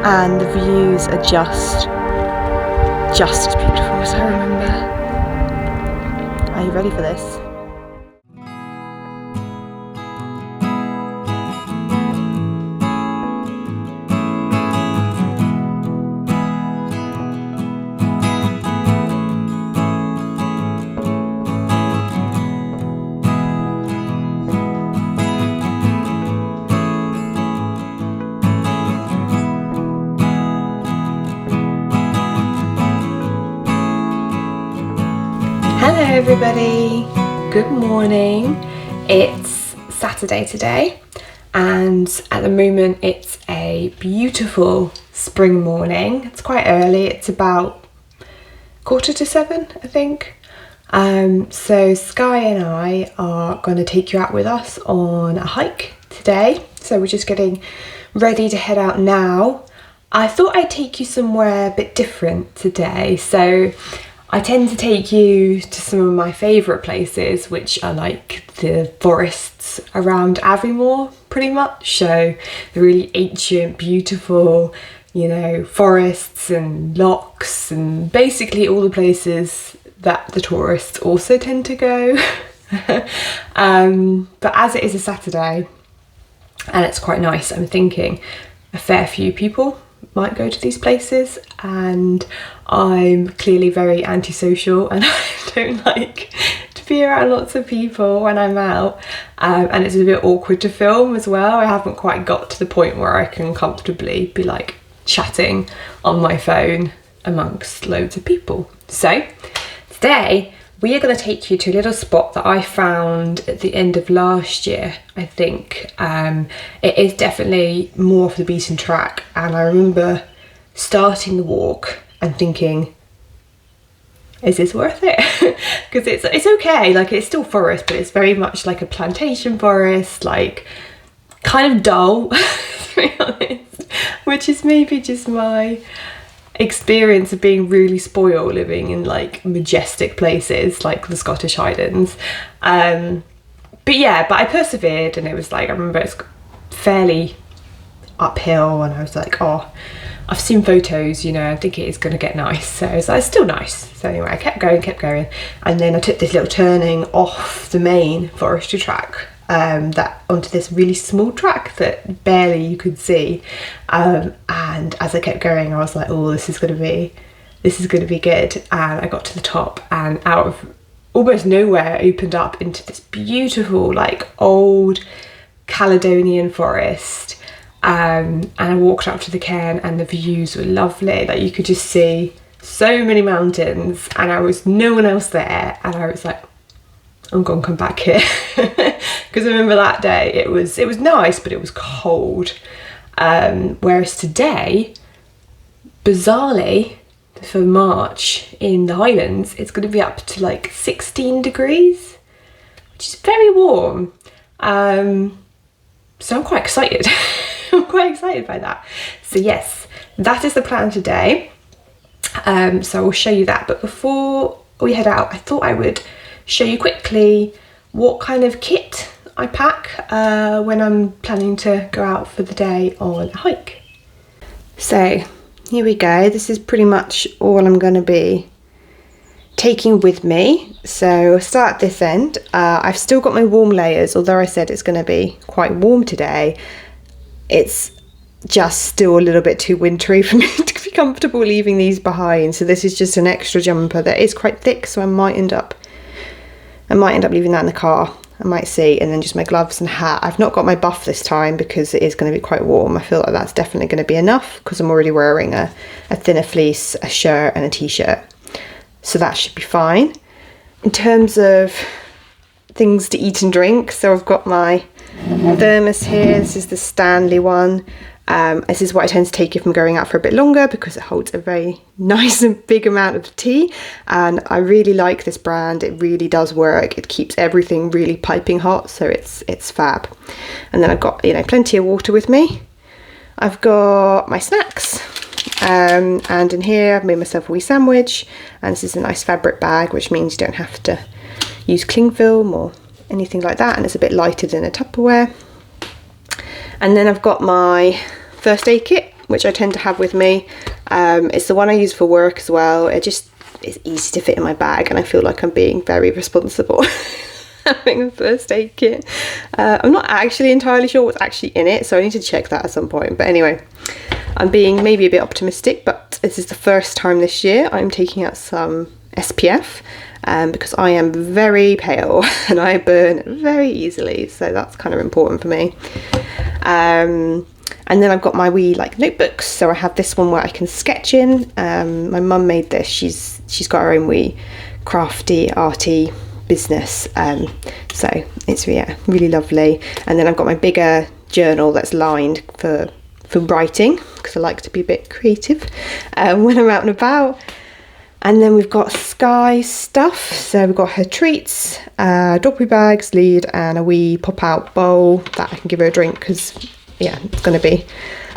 and the views are just as beautiful as I remember. Are you ready for this? Hello everybody, good morning. It's Saturday today and at the moment it's a beautiful spring morning. It's quite early, it's about 6:45 I think. So Sky and I are going to take you out with us on a hike today. So we're just getting ready to head out now. I thought I'd take you somewhere a bit different today. So I tend to take you to some of my favourite places, which are like the forests around Aviemore, pretty much. So the really ancient, beautiful, you know, forests and lochs and basically all the places that the tourists also tend to go. But as it is a Saturday and it's quite nice, I'm thinking a fair few people might go to these places, and I'm clearly very antisocial and I don't like to be around lots of people when I'm out, and it's a bit awkward to film as well. I haven't quite got to the point where I can comfortably be like chatting on my phone amongst loads of people. So today we are going to take you to a little spot that I found at the end of last year, I think. It is definitely more off the beaten track, and I remember starting the walk and thinking, is this worth it? Because it's okay, like it's still forest, but it's very much like a plantation forest, like kind of dull, to be honest, which is maybe just my experience of being really spoiled living in like majestic places like the Scottish Highlands. But I persevered, and it was like, I remember it's fairly uphill and I was like, oh, I've seen photos, you know, I think it is going to get nice. So it's like, it's still nice. So anyway, I kept going, and then I took this little turning off the main forestry track that onto this really small track that barely you could see, and as I kept going I was like, oh, this is gonna be good. And I got to the top, and out of almost nowhere opened up into this beautiful like old Caledonian forest, and I walked up to the cairn and the views were lovely. Like you could just see so many mountains and I was no one else there, and I was like, I'm gonna come back here. Because I remember that day it was nice, but it was cold. Whereas today, bizarrely, for March in the Highlands, it's going to be up to like 16 degrees, which is very warm. So I'm quite excited. I'm quite excited by that. So yes, that is the plan today. So I will show you that. But before we head out, I thought I would show you quickly what kind of kit I pack when I'm planning to go out for the day on a hike. So here we go. This is pretty much all I'm going to be taking with me. So I'll start at this end. I've still got my warm layers, although I said it's going to be quite warm today. It's just still a little bit too wintry for me to be comfortable leaving these behind. So this is just an extra jumper that is quite thick, so I might end up leaving that in the car. I might see. And then just my gloves and hat. I've not got my buff this time because it is going to be quite warm. I feel like that's definitely going to be enough because I'm already wearing a thinner fleece, a shirt and a t-shirt. So that should be fine. In terms of things to eat and drink, so I've got my thermos here. This is the Stanley one. This is what I tend to take if I'm going out for a bit longer because it holds a very nice and big amount of tea, and I really like this brand. It really does work. It keeps everything really piping hot, so it's fab. And then I've got, you know, plenty of water with me. I've got my snacks, and in here I've made myself a wee sandwich, and this is a nice fabric bag, which means you don't have to use cling film or anything like that, and it's a bit lighter than a Tupperware. And then I've got my first aid kit, which I tend to have with me. It's the one I use for work as well. It's easy to fit in my bag, and I feel like I'm being very responsible having a first aid kit. I'm not actually entirely sure what's actually in it, so I need to check that at some point. But anyway, I'm being maybe a bit optimistic, but this is the first time this year I'm taking out some SPF, because I am very pale and I burn very easily, so that's kind of important for me. And then I've got my wee like notebooks, so I have this one where I can sketch in. My mum made this. She's got her own wee crafty, arty business, so it's really lovely. And then I've got my bigger journal that's lined for writing, because I like to be a bit creative when I'm out and about. And then we've got Sky stuff, so we've got her treats, dog poo bags, lead, and a wee pop-out bowl that I can give her a drink, because yeah, it's going to be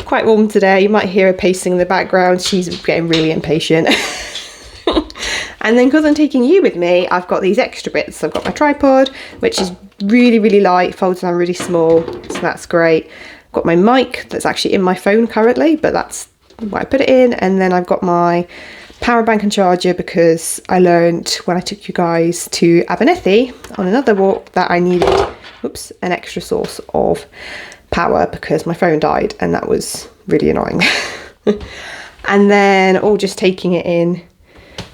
quite warm today. You might hear her pacing in the background. She's getting really impatient. And then because I'm taking you with me, I've got these extra bits. I've got my tripod, which is really, really light, folds down really small, so that's great. I've got my mic that's actually in my phone currently, but that's why I put it in. And then I've got my power bank and charger, because I learned when I took you guys to Abernethy on another walk that I needed an extra source of power because my phone died, and that was really annoying. And then just taking it in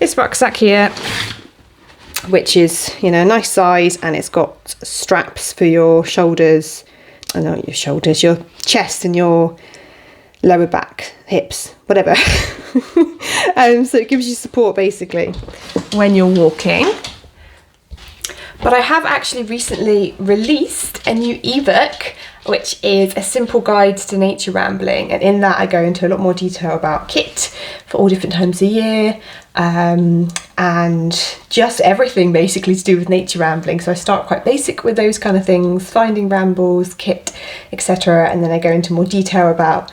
this rucksack here, which is, you know, a nice size, and it's got straps for your shoulders, your chest and your lower back, hips, whatever. So it gives you support basically when you're walking. But I have actually recently released a new ebook, which is a simple guide to nature rambling, and in that I go into a lot more detail about kit for all different times of year, and just everything basically to do with nature rambling. So I start quite basic with those kind of things, finding rambles, kit, etc., and then I go into more detail about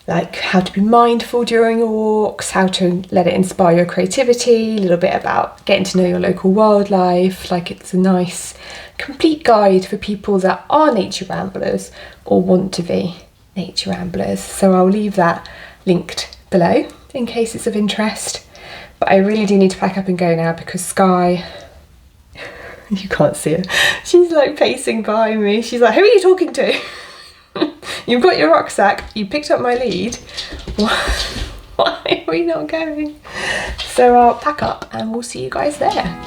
like how to be mindful during your walks, how to let it inspire your creativity, a little bit about getting to know your local wildlife. Like, it's a nice complete guide for people that are nature ramblers or want to be nature ramblers. So I'll leave that linked below in case it's of interest. But I really do need to pack up and go now, because Sky, you can't see her, she's like pacing behind me. She's like, who are you talking to? You've got your rucksack, you picked up my lead, why are we not going? So I'll pack up and we'll see you guys there.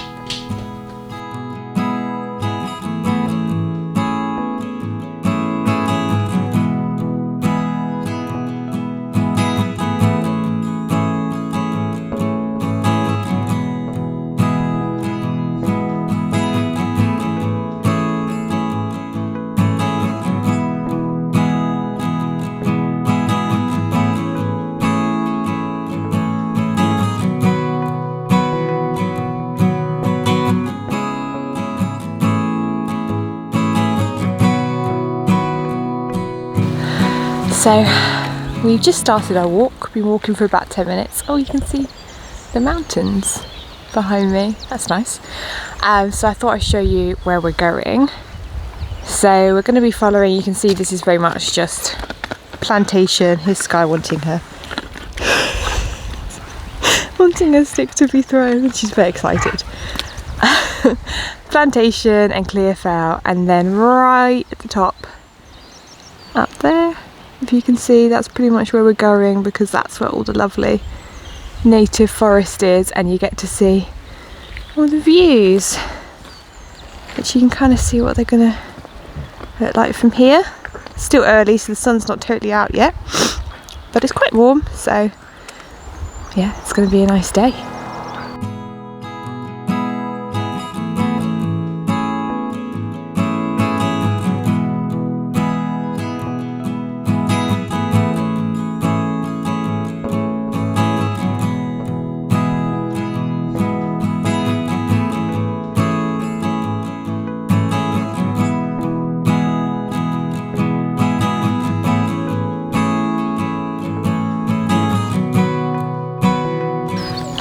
So we've just started our walk, been walking for about 10 minutes. Oh, you can see the mountains behind me, that's nice. So I thought I'd show you where we're going. So we're going to be following, you can see this is very much just plantation. Here's Sky wanting her stick to be thrown, she's very excited. Plantation and clear fell, and then right at the top up there, if you can see, that's pretty much where we're going, because that's where all the lovely native forest is, and you get to see all the views, which you can kind of see what they're gonna look like from here. It's still early, so the sun's not totally out yet, but it's quite warm, so yeah, it's gonna be a nice day.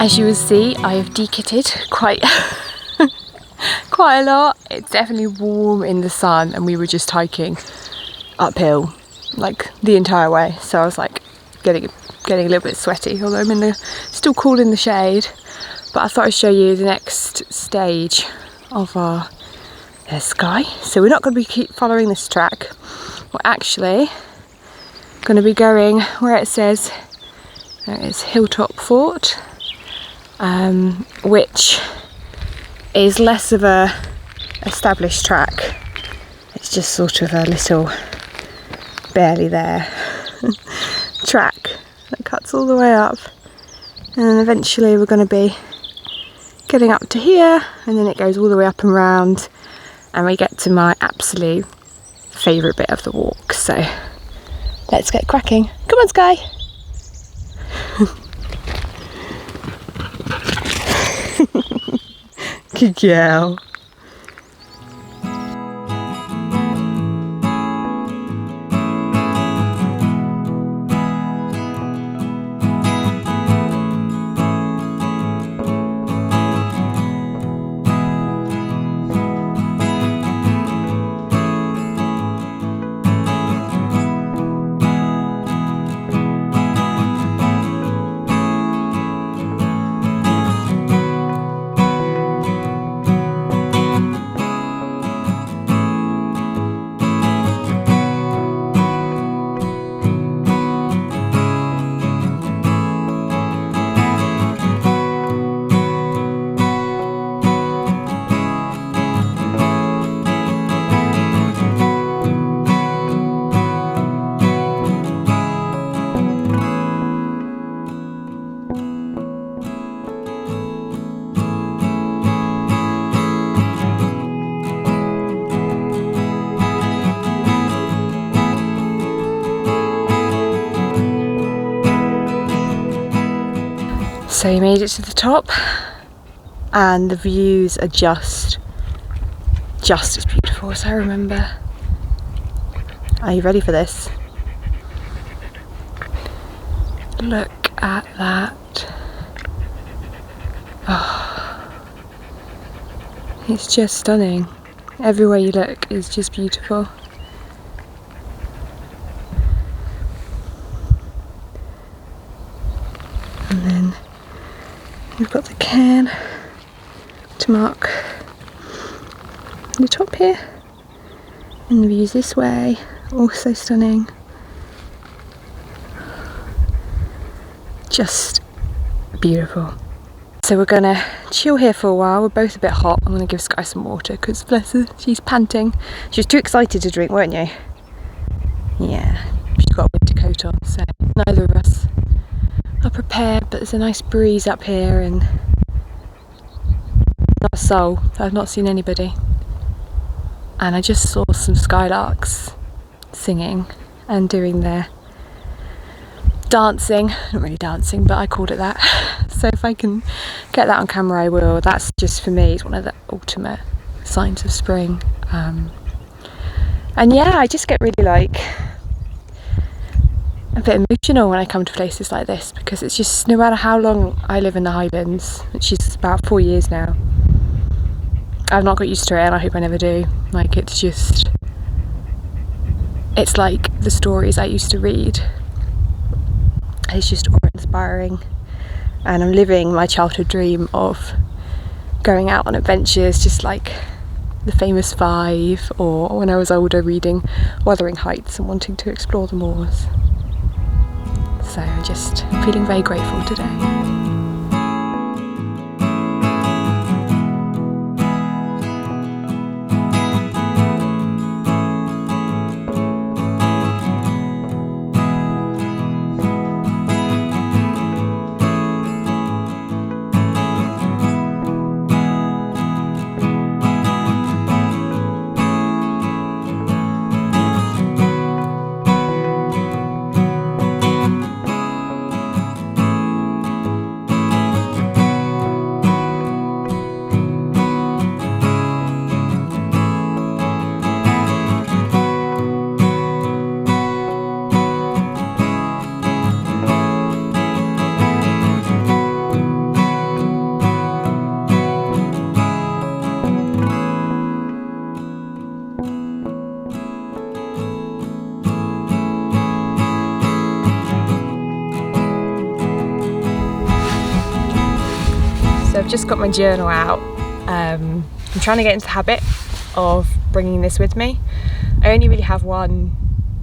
As you will see, I have de-kitted quite a lot. It's definitely warm in the sun, and we were just hiking uphill like the entire way. So I was like, getting a little bit sweaty, although I'm still cool in the shade. But I thought I'd show you the next stage of our sky. So we're not going to keep following this track. We're actually going to be going where it says there is Hilltop Fort, which is less of a established track. It's just sort of a little, barely there track that cuts all the way up, and then eventually we're going to be getting up to here, and then it goes all the way up and round, and we get to my absolute favourite bit of the walk. So let's get cracking. Come on, Sky. Good girl. So you made it to the top, and the views are just as beautiful as I remember. Are you ready for this? Look at that. Oh, it's just stunning. Everywhere you look is just beautiful. And then we've got the cairn to mark the top here, and the views this way, also stunning. Just beautiful. So we're gonna chill here for a while. We're both a bit hot. I'm gonna give Sky some water because bless her, she's panting. She was too excited to drink, weren't you? Yeah, she's got a winter coat on, so neither of us are prepared, but there's a nice breeze up here and not a soul. I've not seen anybody. And I just saw some skylarks singing and doing their dancing. Not really dancing, but I called it that. So if I can get that on camera, I will. That's just, for me, it's one of the ultimate signs of spring. And yeah, I just get really like a bit emotional when I come to places like this, because it's just, no matter how long I live in the Highlands, which is about 4 years now, I've not got used to it, and I hope I never do. Like, it's just, it's like the stories I used to read. It's just awe-inspiring, and I'm living my childhood dream of going out on adventures, just like the famous 5, or when I was older reading Wuthering Heights and wanting to explore the moors. So I'm just feeling very grateful today. so I've just got my journal out. I'm trying to get into the habit of bringing this with me. I only really have one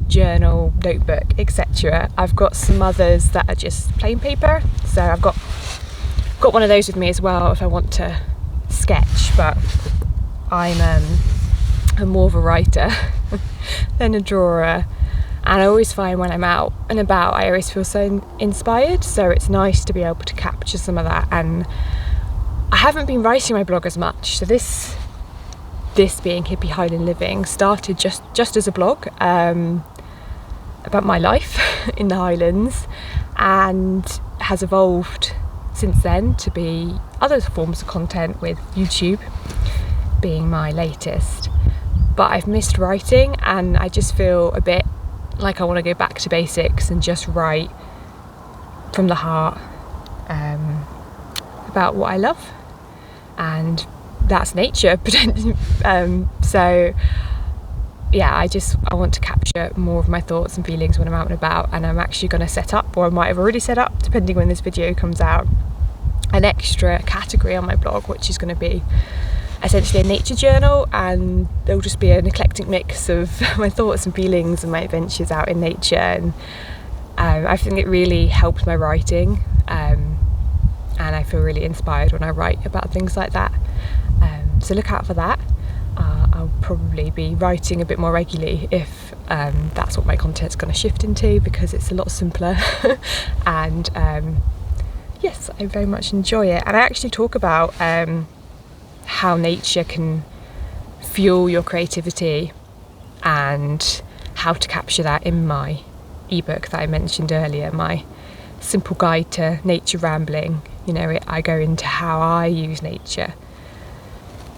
journal, notebook, etc. I've got some others that are just plain paper, so I've got one of those with me as well if I want to sketch, but I'm more of a writer than a drawer, and I always find when I'm out and about I always feel so inspired, so it's nice to be able to capture some of that. And I haven't been writing my blog as much, so this being Hippie Highland Living started just as a blog about my life in the Highlands, and has evolved since then to be other forms of content, with YouTube being my latest. But I've missed writing, and I just feel a bit like I want to go back to basics and just write from the heart about what I love, and that's nature. So yeah, I want to capture more of my thoughts and feelings when I'm out and about, and I'm actually going to set up, or I might have already set up depending when this video comes out, an extra category on my blog which is going to be essentially a nature journal, and there'll just be an eclectic mix of my thoughts and feelings and my adventures out in nature. And I think it really helps my writing, and I feel really inspired when I write about things like that. So look out for that. I'll probably be writing a bit more regularly if that's what my content's going to shift into, because it's a lot simpler. And yes, I very much enjoy it. And I actually talk about how nature can fuel your creativity and how to capture that in my ebook that I mentioned earlier, my simple guide to nature rambling. You know, I go into how I use nature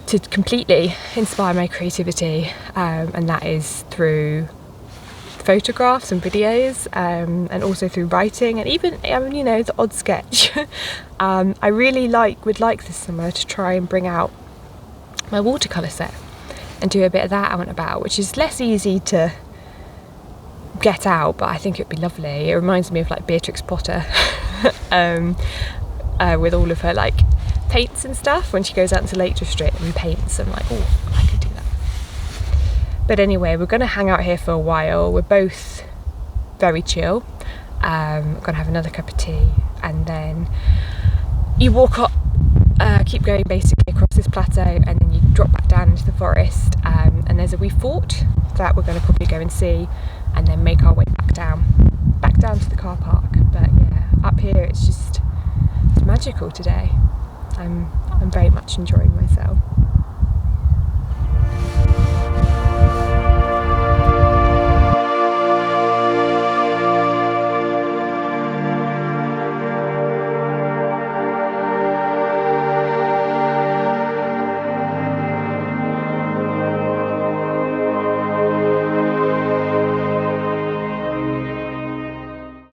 to completely inspire my creativity, and that is through photographs and videos, and also through writing, and even you know, the odd sketch. I really would like this summer to try and bring out my watercolour set and do a bit of that out and about, which is less easy to get out, but I think it would be lovely. It reminds me of like Beatrix Potter with all of her like paints and stuff, when she goes out into Lake District and paints. I'm like, oh, I could do that. But anyway, we're going to hang out here for a while. We're both very chill. We're going to have another cup of tea, and then you walk up, keep going basically across this plateau, and then you drop back down into the forest, and there's a wee fort that we're going to probably go and see, and then make our way back down to the car park. But yeah, up here it's magical today. I'm very much enjoying myself.